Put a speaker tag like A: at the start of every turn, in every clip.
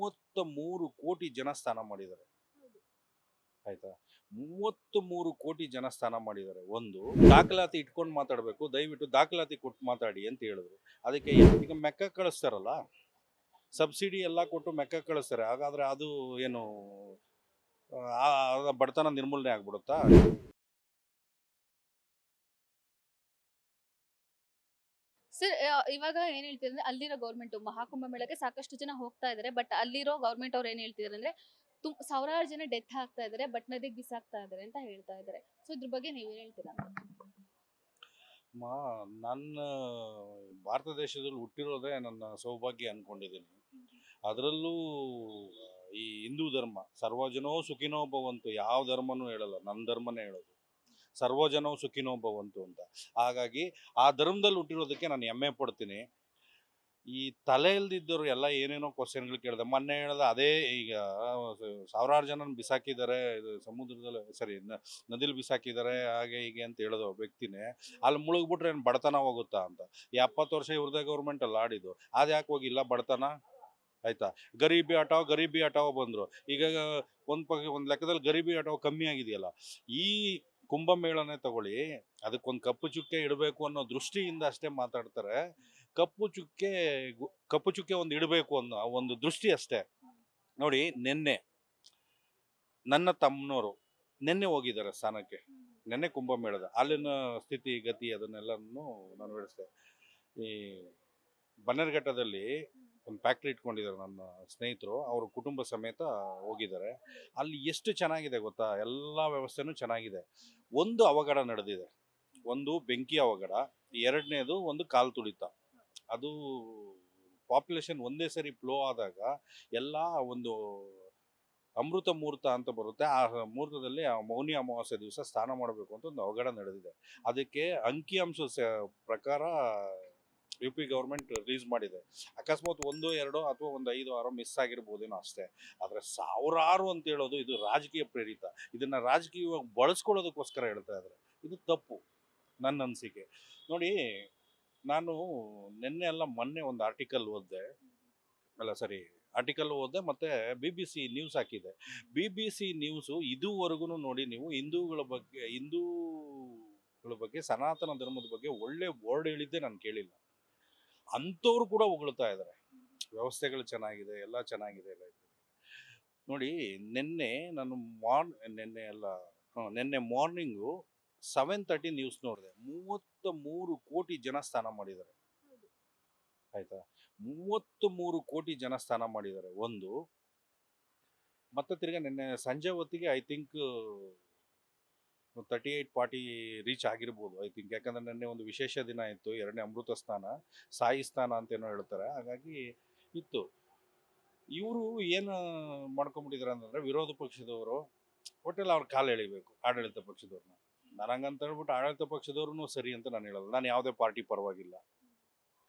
A: 33 ಕೋಟಿ ಜನ ಸ್ಥಾನ ಮಾಡಿದ್ದಾರೆ. ಆಯ್ತಾ? 33 ಕೋಟಿ ಜನ ಸ್ಥಾನ ಮಾಡಿದ್ದಾರೆ. ಒಂದು ದಾಖಲಾತಿ ಇಟ್ಕೊಂಡು ಮಾತಾಡಬೇಕು, ದಯವಿಟ್ಟು ದಾಖಲಾತಿ ಕೊಟ್ಟು ಮಾತಾಡಿ ಅಂತ ಹೇಳಿದ್ರು. ಅದಕ್ಕೆ ಈಗ ಮೆಕ್ಕ ಕಳಿಸ್ತಾರಲ್ಲ, ಸಬ್ಸಿಡಿ ಎಲ್ಲ ಕೊಟ್ಟು ಮೆಕ್ಕ ಕಳಿಸ್ತಾರೆ. ಹಾಗಾದ್ರೆ ಅದು ಏನು ಬಡತನ ನಿರ್ಮೂಲನೆ ಆಗ್ಬಿಡುತ್ತಾ?
B: ಸರ್ ಇವಾಗ ಏನ್ ಹೇಳ್ತಿದ್ರೆ ಅಂದ್ರೆ ಅಲ್ಲಿರೋ ಗೌರ್ಮೆಂಟ್ ಮಹಾಕುಂಭ ಮೇಳಕ್ಕೆ ಸಾಕಷ್ಟು ಜನ ಹೋಗ್ತಾ ಇದಾರೆ. ಬಟ್ ಅಲ್ಲಿರೋ ಗೌರ್ಮೆಂಟ್ ಅವ್ರು ಏನ್ ಹೇಳ್ತಿದಾರೆ ಅಂದ್ರೆ ಸಾವಿರಾರು ಜನ ಡೆತ್ ಆಗ್ತಾ ಇದಾರೆ, ಬಟ್ ನದಿಗೆ ಬಿಸಾಕ್ತಾ ಇದಾರೆ ಅಂತ ಹೇಳ್ತಾ ಇದಾರೆ. ಸೊ ಇದ್ರ ಬಗ್ಗೆ ನೀವೇನ್ ಹೇಳ್ತೀರಾ ಅಂತ?
A: ಮಾ ನನ್ನ ಭಾರತ ದೇಶದಲ್ಲಿ ಹುಟ್ಟಿರೋದೇ ನನ್ನ ಸೌಭಾಗ್ಯ ಅನ್ಕೊಂಡಿದ್ದೀನಿ. ಅದರಲ್ಲೂ ಈ ಹಿಂದೂ ಧರ್ಮ ಸರ್ವಜನೋ ಸುಖಿನೋ ಭವಂತು, ಯಾವ ಧರ್ಮನೂ ಹೇಳಲ್ಲ, ನನ್ನ ಧರ್ಮನೇ ಹೇಳೋದು ಸರ್ವಜನೋ ಸುಖಿನೋ ಭವಂತು ಅಂತ. ಹಾಗಾಗಿ ಆ ಧರ್ಮದಲ್ಲಿ ಹುಟ್ಟಿರೋದಕ್ಕೆ ನಾನು ಹೆಮ್ಮೆ ಪಡ್ತೀನಿ. ಈ ತಲೆ ಇಲ್ದಿದ್ದವರು ಎಲ್ಲ ಏನೇನೋ ಕ್ವಶನ್ಗಳು ಕೇಳಿದೆ. ಮೊನ್ನೆ ಹೇಳ್ದೆ ಅದೇ ಈಗ ಸಾವಿರಾರು ಜನ ಬಿಸಾಕಿದ್ದಾರೆ ಇದು ಸಮುದ್ರದಲ್ಲಿ, ಸರಿ ನದಿಲಿ ಬಿಸಾಕಿದ್ದಾರೆ ಹಾಗೆ ಹೀಗೆ ಅಂತ ಹೇಳಿದ ವ್ಯಕ್ತಿನೇ ಅಲ್ಲಿ ಮುಳುಗ್ಬಿಟ್ರೆ ಏನು ಬಡತನ ಹೋಗುತ್ತಾ ಅಂತ. 70 ವರ್ಷ ಇವ್ರದೇ ಗೌರ್ಮೆಂಟ್ ಅಲ್ಲಿ ಆಡಿದ್ದು, ಅದು ಯಾಕೆ ಹೋಗಿಲ್ಲ ಬಡತನ? ಆಯ್ತಾ? ಗರೀಬಿ ಹಟಾವ್ ಬಂದ್ರು. ಈಗ ಒಂದು ಲೆಕ್ಕದಲ್ಲಿ ಗರೀಬಿ ಹಟಾವ್ ಕಮ್ಮಿ ಆಗಿದೆಯಲ್ಲ. ಈ ಕುಂಭಮೇಳನೆ ತಗೊಳ್ಳಿ, ಅದಕ್ಕೊಂದು ಕಪ್ಪು ಚುಕ್ಕೆ ಇಡಬೇಕು ಅನ್ನೋ ದೃಷ್ಟಿಯಿಂದ ಅಷ್ಟೇ ಮಾತಾಡ್ತಾರೆ. ಕಪ್ಪು ಚುಕ್ಕೆ ಒಂದು ಇಡಬೇಕು ಅನ್ನೋ ಒಂದು ದೃಷ್ಟಿ ಅಷ್ಟೇ. ನೋಡಿ, ನಿನ್ನೆ ನನ್ನ ತಮ್ಮನವರು ನಿನ್ನೆ ಹೋಗಿದ್ದಾರೆ ಸ್ಥಾನಕ್ಕೆ. ನಿನ್ನೆ ಕುಂಭಮೇಳದ ಅಲ್ಲಿನ ಸ್ಥಿತಿ ಗತಿ ಅದನ್ನೆಲ್ಲನೂ ನಾನು ವಿವರಿಸಿದೆ. ಈ ಬನ್ನೇರುಘಟ್ಟದಲ್ಲಿ ಒಂದು ಫ್ಯಾಕ್ಟ್ರಿ ಇಟ್ಕೊಂಡಿದ್ದಾರೆ ನನ್ನ ಸ್ನೇಹಿತರು, ಅವ್ರ ಕುಟುಂಬ ಸಮೇತ ಹೋಗಿದ್ದಾರೆ. ಅಲ್ಲಿ ಎಷ್ಟು ಚೆನ್ನಾಗಿದೆ ಗೊತ್ತಾ, ಎಲ್ಲ ವ್ಯವಸ್ಥೆನೂ ಚೆನ್ನಾಗಿದೆ. ಒಂದು ಅವಘಡ ನಡೆದಿದೆ, ಒಂದು ಬೆಂಕಿ ಅವಘಡ, ಎರಡನೇದು ಒಂದು ಕಾಲು ತುಳಿತ. ಅದು ಪಾಪ್ಯುಲೇಷನ್ ಒಂದೇ ಸರಿ ಫ್ಲೋ ಆದಾಗ ಎಲ್ಲ ಒಂದು ಅಮೃತ ಮುಹೂರ್ತ ಅಂತ ಬರುತ್ತೆ, ಆ ಮುಹೂರ್ತದಲ್ಲಿ ಆ ಮೌನಿ ಅಮಾವಾಸ್ಯೆ ದಿವಸ ಸ್ನಾನ ಮಾಡಬೇಕು ಅಂತ ಒಂದು ಅವಘಡ ನಡೆದಿದೆ. ಅದಕ್ಕೆ ಅಂಕಿಅಂಶ ಪ್ರಕಾರ ಯು ಪಿ ಗೌರ್ಮೆಂಟ್ ರಿಲೀಸ್ ಮಾಡಿದೆ. ಅಕಸ್ಮಾತ್ 1, 2 ಅಥವಾ ಒಂದು 5, 6 ಮಿಸ್ ಆಗಿರ್ಬೋದೇನೋ ಅಷ್ಟೇ. ಆದರೆ ಸಾವಿರಾರು ಅಂತ ಹೇಳೋದು ಇದು ರಾಜಕೀಯ ಪ್ರೇರಿತ. ಇದನ್ನ ರಾಜಕೀಯವಾಗಿ ಬಳಸ್ಕೊಳ್ಳೋದಕ್ಕೋಸ್ಕರ ಹೇಳ್ತಾ ಇದ್ದಾರೆ. ಇದು ತಪ್ಪು ನನ್ನ ಅನಿಸಿಕೆ. ನೋಡಿ, ನಾನು ನಿನ್ನೆ ಅಲ್ಲ ಮೊನ್ನೆ ಒಂದು ಆರ್ಟಿಕಲ್ ಓದಿದೆ, ಮತ್ತೆ BBC ನ್ಯೂಸ್ ಹಾಕಿದೆ. BBC ನ್ಯೂಸು ಇದುವರೆಗೂ ನೋಡಿ, ನೀವು ಹಿಂದೂಗಳ ಬಗ್ಗೆ ಸನಾತನ ಧರ್ಮದ ಬಗ್ಗೆ ಒಳ್ಳೆ ವರ್ಡ್ ಹೇಳಿದ್ದೆ ನಾನು ಕೇಳಿಲ್ಲ. ಅಂಥವ್ರು ಕೂಡ ಹೊಗಳ್ತಾ ಇದ್ದಾರೆ, ವ್ಯವಸ್ಥೆಗಳು ಚೆನ್ನಾಗಿದೆ, ಎಲ್ಲ ಚೆನ್ನಾಗಿದೆ ಎಲ್ಲ ಇದೆ. ನೋಡಿ, ನಿನ್ನೆ ಮಾರ್ನಿಂಗು 7:30 ನ್ಯೂಸ್ ನೋಡಿದೆ. 33 ಕೋಟಿ ಜನ ಸ್ನಾನ ಮಾಡಿದ್ದಾರೆ. ಆಯ್ತಾ? 33 ಕೋಟಿ ಜನ ಸ್ನಾನ ಮಾಡಿದ್ದಾರೆ ಒಂದು. ಮತ್ತೆ ತಿರ್ಗಾ ನಿನ್ನೆ ಸಂಜೆ ಹೊತ್ತಿಗೆ ಐ ಥಿಂಕ್ 38-40 ರೀಚ್ ಆಗಿರ್ಬೋದು ಐ ಥಿಂಕ್. ಯಾಕಂದ್ರೆ ನಿನ್ನೆ ಒಂದು ವಿಶೇಷ ದಿನ ಇತ್ತು, 2ನೇ ಅಮೃತ ಸ್ನಾನ, ಸಾಯಿ ಸ್ನಾನ ಅಂತೇನೋ ಹೇಳ್ತಾರೆ, ಹಾಗಾಗಿ ಇತ್ತು. ಇವರು ಏನು ಮಾಡ್ಕೊಂಡ್ಬಿಟ್ಟಿದ್ದಾರೆ ಅಂತಂದ್ರೆ, ವಿರೋಧ ಪಕ್ಷದವರು ಒಟ್ಟೆಲ್ಲ ಅವ್ರ ಕಾಲು ಎಳಿಬೇಕು ಆಡಳಿತ ಪಕ್ಷದವ್ರನ್ನ. ನಾನು ಹಂಗಂತ ಹೇಳ್ಬಿಟ್ಟು ಆಡಳಿತ ಪಕ್ಷದವ್ರು ಸರಿ ಅಂತ ನಾನು ಹೇಳಲ್ಲ, ನಾನು ಯಾವುದೇ ಪಾರ್ಟಿ ಪರವಾಗಿಲ್ಲ.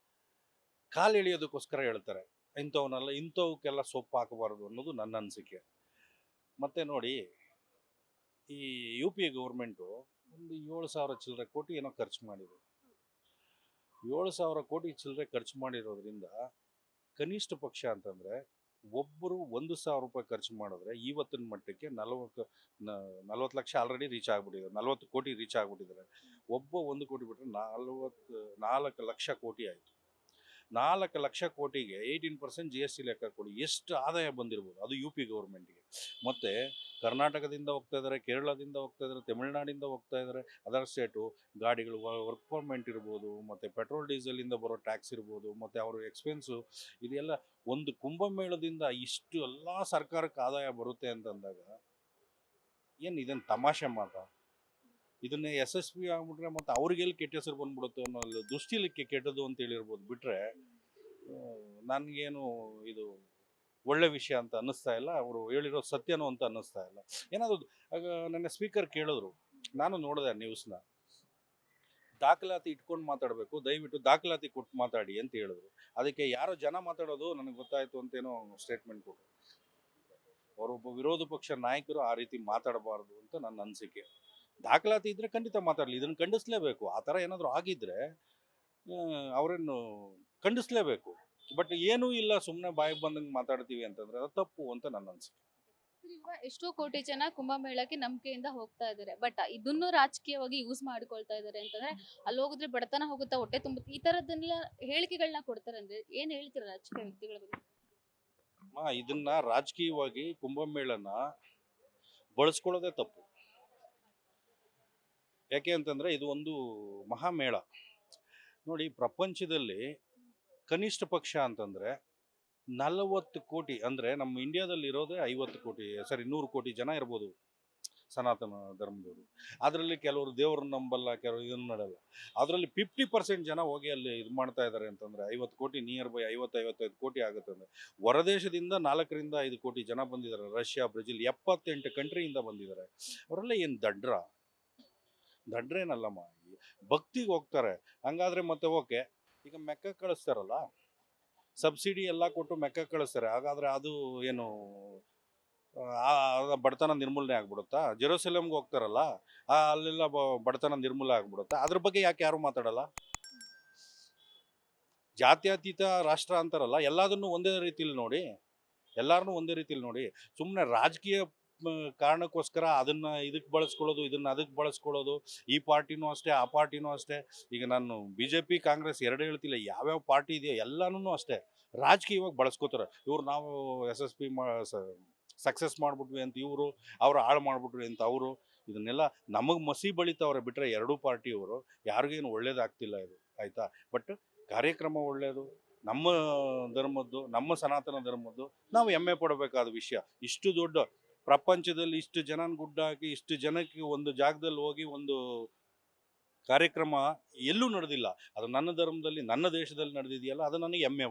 A: ಕಾಲು ಎಳೆಯೋದಕ್ಕೋಸ್ಕರ ಹೇಳ್ತಾರೆ. ಇಂಥವಕ್ಕೆಲ್ಲ ಸೊಪ್ಪು ಹಾಕಬಾರ್ದು ಅನ್ನೋದು ನನ್ನ ಅನಿಸಿಕೆ. ಮತ್ತೆ ನೋಡಿ, ಈ ಯು ಪಿ ಗೌರ್ಮೆಂಟು ಒಂದು 7,000 ಚಿಲ್ಲರೆ ಕೋಟಿ ಏನೋ ಖರ್ಚು ಮಾಡಿದೆ. 7,000 ಕೋಟಿ ಚಿಲ್ಲರೆ ಖರ್ಚು ಮಾಡಿರೋದ್ರಿಂದ ಕನಿಷ್ಠ ಪಕ್ಷ ಅಂತಂದರೆ ಒಬ್ಬರು 1,000 ರೂಪಾಯಿ ಖರ್ಚು ಮಾಡಿದ್ರೆ ಇವತ್ತಿನ ಮಟ್ಟಕ್ಕೆ 40 ಲಕ್ಷ ಆಲ್ರೆಡಿ ರೀಚ್ ಆಗಿಬಿಟ್ಟಿದ್ದಾರೆ, 40 ಕೋಟಿ ರೀಚ್ ಆಗಿಬಿಟ್ಟಿದ್ದಾರೆ. ಒಬ್ಬ 1 ಕೋಟಿ ಬಿಟ್ಟರೆ 4 ಲಕ್ಷ ಕೋಟಿ ಆಯಿತು. 4 ಲಕ್ಷ ಕೋಟಿಗೆ 18% GST ಲೆಕ್ಕ ಕೊಡಿ, ಎಷ್ಟು ಆದಾಯ ಬಂದಿರ್ಬೋದು ಅದು ಯು ಪಿ ಗೌರ್ಮೆಂಟ್ಗೆ. ಮತ್ತು ಕರ್ನಾಟಕದಿಂದ ಹೋಗ್ತಾ ಇದ್ದಾರೆ, ಕೇರಳದಿಂದ ಹೋಗ್ತಾ ಇದ್ದಾರೆ, ತಮಿಳ್ನಾಡಿಂದ ಹೋಗ್ತಾ ಇದ್ದಾರೆ, ಅದರ್ ಸ್ಟೇಟು ಗಾಡಿಗಳು, ವರ್ಕ್ ಪರ್ಮೆಂಟ್ ಇರ್ಬೋದು, ಮತ್ತು ಪೆಟ್ರೋಲ್ ಡೀಸೆಲಿಂದ ಬರೋ ಟ್ಯಾಕ್ಸ್ ಇರ್ಬೋದು, ಮತ್ತು ಅವರು ಎಕ್ಸ್ಪೆನ್ಸು, ಇದೆಲ್ಲ ಒಂದು ಕುಂಭಮೇಳದಿಂದ ಇಷ್ಟು ಎಲ್ಲ ಸರ್ಕಾರಕ್ಕೆ ಆದಾಯ ಬರುತ್ತೆ ಅಂತಂದಾಗ ಏನು ಇದನ್ನು ತಮಾಷೆ ಮಾತಾ? ಇದನ್ನೇ ಯಶಸ್ವಿ ಆಗ್ಬಿಟ್ರೆ ಮತ್ತು ಅವ್ರಿಗೆಲ್ಲಿ ಕೆಟ್ಟ ಹೆಸರು ಬಂದ್ಬಿಡುತ್ತೆ ಅನ್ನೋ ದೃಷ್ಟಿಲಿ ಕೆಟ್ಟದ್ದು ಅಂತ ಹೇಳಿರ್ಬೋದು. ಬಿಟ್ಟರೆ ನನಗೇನು ಇದು ಒಳ್ಳೆ ವಿಷಯ ಅಂತ ಅನ್ನಿಸ್ತಾ ಇಲ್ಲ, ಅವರು ಹೇಳಿರೋ ಸತ್ಯನೂ ಅಂತ ಅನ್ನಿಸ್ತಾ ಇಲ್ಲ. ಏನಾದರೂ ನನ್ನ ಸ್ಪೀಕರ್ ಕೇಳಿದ್ರು, ನಾನು ನೋಡಿದೆ ನ್ಯೂಸ್ನ, ದಾಖಲಾತಿ ಇಟ್ಕೊಂಡು ಮಾತಾಡಬೇಕು, ದಯವಿಟ್ಟು ದಾಖಲಾತಿ ಕೊಟ್ಟು ಮಾತಾಡಿ ಅಂತ ಹೇಳಿದ್ರು. ಅದಕ್ಕೆ ಯಾರೋ ಜನ ಮಾತಾಡೋದು ನನಗೆ ಗೊತ್ತಾಯಿತು ಅಂತೇನೋ ಸ್ಟೇಟ್ಮೆಂಟ್ ಕೊಟ್ಟರು. ಅವರೊಬ್ಬ ವಿರೋಧ ಪಕ್ಷ ನಾಯಕರು ಆ ರೀತಿ ಮಾತಾಡಬಾರ್ದು ಅಂತ ನನ್ನ ಅನಿಸಿಕೆ. ದಾಖಲಾತಿ ಇದ್ದರೆ ಖಂಡಿತ ಮಾತಾಡಲಿ, ಇದನ್ನು ಖಂಡಿಸ್ಲೇಬೇಕು. ಆ ಥರ ಏನಾದರೂ ಆಗಿದ್ದರೆ ಅವರನ್ನು ಖಂಡಿಸ್ಲೇಬೇಕು. ಬಟ್ ಏನೂ ಇಲ್ಲ, ಸುಮ್ಮನೆ ಬಾಯಿಗೆ ಬಂದಂಗೆ ಮಾತಾಡ್ತೀವಿ ಅಂತಂದ್ರೆ ಅದು ತಪ್ಪು ಅಂತ ನನ್ನ ಅನಿಸಿಕೆ.
B: ಸರ್, ಇವಾಗ ಎಷ್ಟೋ ಕೋಟಿ ಜನ ಕುಂಭಮೇಳಕ್ಕೆ ನಂಬಿಕೆಯಿಂದ ಹೋಗ್ತಾ ಇದ್ದಾರೆ, ಬಟ್ ಇದನ್ನು ರಾಜಕೀಯವಾಗಿ ಯೂಸ್ ಮಾಡ್ಕೊಳ್ತಾ ಇದ್ದಾರೆ ಅಂತಂದ್ರೆ ಅಲ್ಲಿ ಹೋಗಿದ್ರೆ ಬಡತನ ಹೋಗುತ್ತಾ, ಹೊಟ್ಟೆ ತುಂಬುತ್ತೆ, ಈ ತರದನ್ನೆಲ್ಲ ಹೇಳಿಕೆಗಳನ್ನ ಕೊಡ್ತಾರೆ. ಅಂದ್ರೆ ಏನ್ ಹೇಳ್ತೀರಾ ರಾಜಕೀಯ ವ್ಯಕ್ತಿಗಳ ಬಗ್ಗೆ?
A: ಇದನ್ನ ರಾಜಕೀಯವಾಗಿ ಕುಂಭಮೇಳನ ಬಳಸ್ಕೊಳ್ಳೋದೇ ತಪ್ಪು. ಯಾಕೆ ಅಂತಂದ್ರೆ ಇದು ಒಂದು ಮಹಾಮೇಳ. ನೋಡಿ, ಪ್ರಪಂಚದಲ್ಲಿ ಕನಿಷ್ಠ ಪಕ್ಷ ಅಂತಂದ್ರೆ 40 ಕೋಟಿ, ಅಂದ್ರೆ ನಮ್ಮ ಇಂಡಿಯಾದಲ್ಲಿ ಇರೋದೇ 50 ಕೋಟಿ, ಸರಿ 100 ಕೋಟಿ ಜನ ಇರ್ಬೋದು ಸನಾತನ ಧರ್ಮದವರು. ಅದರಲ್ಲಿ ಕೆಲವರು ದೇವ್ರನ್ನ ನಂಬಲ್ಲ, ಕೆಲವರು ಇದನ್ನ ಮಾಡಲ್ಲ. ಅದರಲ್ಲಿ 50% ಜನ ಹೋಗಿ ಅಲ್ಲಿ ಇದು ಮಾಡ್ತಾ ಇದ್ದಾರೆ ಅಂತಂದ್ರೆ 50 ಕೋಟಿ, ನಿಯರ್ ಬೈ 50-55 ಕೋಟಿ ಆಗುತ್ತೆ. ಅಂದ್ರೆ ಹೊರದೇಶದಿಂದ 4ರಿಂದ 5 ಕೋಟಿ ಜನ ಬಂದಿದ್ದಾರೆ. ರಷ್ಯಾ, ಬ್ರೆಜಿಲ್ 78 ಕಂಟ್ರಿಯಿಂದ ಬಂದಿದ್ದಾರೆ. ಅವರೆಲ್ಲ ಏನು ದಡ್ರೇನಲ್ಲಮ್ಮ, ಭಕ್ತಿಗೆ ಹೋಗ್ತಾರೆ. ಹಂಗಾದ್ರೆ ಮತ್ತೆ ಓಕೆ, ಈಗ ಮೆಕ್ಕ ಕಳಿಸ್ತಾರಲ್ಲ, ಸಬ್ಸಿಡಿ ಎಲ್ಲ ಕೊಟ್ಟು ಮೆಕ್ಕ ಕಳಿಸ್ತಾರೆ. ಹಾಗಾದ್ರೆ ಅದು ಏನು ಬಡತನ ನಿರ್ಮೂಲನೆ ಆಗ್ಬಿಡುತ್ತಾ? ಜೆರೂಸಲೇಮ್ಗೆ ಹೋಗ್ತಾರಲ್ಲ, ಅಲ್ಲೆಲ್ಲ ಬಡತನ ನಿರ್ಮೂಲ ಆಗ್ಬಿಡುತ್ತಾ? ಅದ್ರ ಬಗ್ಗೆ ಯಾಕೆ ಯಾರು ಮಾತಾಡಲ್ಲ? ಜಾತ್ಯತೀತ ರಾಷ್ಟ್ರ ಅಂತಾರಲ್ಲ, ಎಲ್ಲದನ್ನು ಒಂದೇ ರೀತಿಲಿ ನೋಡಿ, ಎಲ್ಲಾರನ್ನೂ ಒಂದೇ ರೀತಿಲಿ ನೋಡಿ. ಸುಮ್ಮನೆ ರಾಜಕೀಯ ಕಾರಣಕ್ಕೋಸ್ಕರ ಅದನ್ನ ಇದಕ್ಕೆ ಬಳಸ್ಕೊಳ್ಳೋದು, ಇದನ್ನ ಅದಕ್ಕೆ ಬಳಸ್ಕೊಳ್ಳೋದು. ಈ ಪಾರ್ಟಿನೂ ಅಷ್ಟೇ, ಆ ಪಾರ್ಟಿನೂ ಅಷ್ಟೇ. ಈಗ ನಾನು BJP ಕಾಂಗ್ರೆಸ್ ಎರಡು ಹೇಳ್ತಿಲ್ಲ, ಯಾವ್ಯಾವ ಪಾರ್ಟಿ ಇದೆಯೋ ಎಲ್ಲಾನು ಅಷ್ಟೇ ರಾಜಕೀಯವಾಗಿ ಬಳಸ್ಕೋತಾರೆ. ಇವ್ರು ನಾವು SSP ಸಕ್ಸಸ್ ಮಾಡ್ಬಿಟ್ವಿ ಅಂತ ಇವರು, ಅವ್ರು ಹಾಳು ಮಾಡ್ಬಿಟ್ವಿ ಅಂತ ಅವರು. ಇದನ್ನೆಲ್ಲ ನಮಗೆ ಮಸಿ ಬಳಿತವ್ರೆ ಬಿಟ್ರೆ ಎರಡೂ ಪಾರ್ಟಿಯವರು ಯಾರಿಗೇನು ಒಳ್ಳೇದಾಗ್ತಿಲ್ಲ ಇದು, ಆಯ್ತಾ? ಬಟ್ ಕಾರ್ಯಕ್ರಮ ಒಳ್ಳೇದು, ನಮ್ಮ ಧರ್ಮದ್ದು, ನಮ್ಮ ಸನಾತನ ಧರ್ಮದ್ದು ನಾವು ಹೆಮ್ಮೆ ಪಡಬೇಕಾದ ವಿಷಯ. ಇಷ್ಟು ದೊಡ್ಡ ಪ್ರಪಂಚದಲ್ಲಿ ಇಷ್ಟು ಜನನ ಗುಡ್ಡ ಹಾಕಿ ಇಷ್ಟು ಜನಕ್ಕೆ ಒಂದು ಜಾಗದಲ್ಲಿ ಹೋಗಿ ಒಂದು ಕಾರ್ಯಕ್ರಮ ಎಲ್ಲೂ ನಡೆದಿಲ್ಲ. ಅದು ನನ್ನ ಧರ್ಮದಲ್ಲಿ, ನನ್ನ ದೇಶದಲ್ಲಿ ನಡೆದಿದೆಯಲ್ಲ, ಅದು ನನಗೆ ಹೆಮ್ಮೆ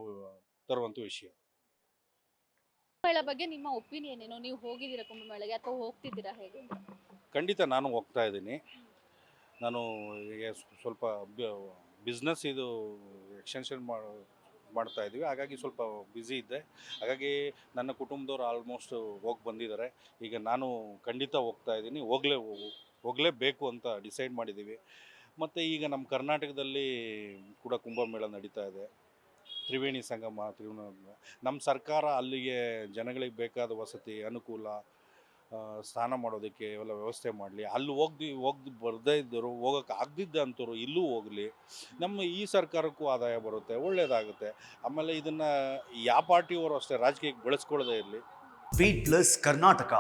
A: ತರುವಂಥ ವಿಷಯ.
B: ಕುಂಭಮೇಳ ಬಗ್ಗೆ ನಿಮ್ಮ ಒಪಿನಿಯನ್ ಏನು? ನೀವು ಹೋಗಿದ್ದೀರಾ ಕುಂಭಮೇಳಗೆ ಅಥವಾ ಹೋಗ್ತಿದ್ದೀರಾ, ಹೇಗೆ?
A: ಖಂಡಿತ ನಾನು ಹೋಗ್ತಾ ಇದ್ದೀನಿ. ನಾನು ಈಗ ಸ್ವಲ್ಪ ಬಿಸ್ನೆಸ್ ಇದು ಎಕ್ಸ್ಟೆನ್ಷನ್ ಮಾಡ್ತಾ ಇದ್ದೀವಿ, ಹಾಗಾಗಿ ಸ್ವಲ್ಪ ಬ್ಯುಸಿ ಇದ್ದೆ. ಹಾಗಾಗಿ ನನ್ನ ಕುಟುಂಬದವ್ರು ಆಲ್ಮೋಸ್ಟ್ ಹೋಗಿ ಬಂದಿದ್ದಾರೆ. ಈಗ ನಾನು ಖಂಡಿತ ಹೋಗ್ತಾ ಇದ್ದೀನಿ, ಹೋಗಲೇಬೇಕು ಅಂತ ಡಿಸೈಡ್ ಮಾಡಿದ್ದೀವಿ. ಮತ್ತು ಈಗ ನಮ್ಮ ಕರ್ನಾಟಕದಲ್ಲಿ ಕೂಡ ಕುಂಭಮೇಳ ನಡೀತಾ ಇದೆ. ತ್ರಿವೇಣಿ ಸಂಗಮ, ನಮ್ಮ ಸರ್ಕಾರ ಅಲ್ಲಿಗೆ ಜನಗಳಿಗೆ ಬೇಕಾದ ವಸತಿ, ಅನುಕೂಲ, ಸ್ನಾನ ಮಾಡೋದಕ್ಕೆ ಇವೆಲ್ಲ ವ್ಯವಸ್ಥೆ ಮಾಡಲಿ. ಅಲ್ಲಿ ಹೋಗ್ದು ಬರದೇ ಇದ್ದರು, ಹೋಗೋಕೆ ಆಗದಿದ್ದಂಥವ್ರು ಇಲ್ಲೂ ಹೋಗಲಿ. ನಮ್ಮ ಈ ಸರ್ಕಾರಕ್ಕೂ ಆದಾಯ ಬರುತ್ತೆ, ಒಳ್ಳೆಯದಾಗುತ್ತೆ. ಆಮೇಲೆ ಇದನ್ನು ಯಾವ ಪಾರ್ಟಿಯವರು ಅಷ್ಟೇ ರಾಜಕೀಯಕ್ಕೆ ಬಳಸ್ಕೊಳ್ಳೋದೇ ಇರಲಿ.
C: V plus Karnataka.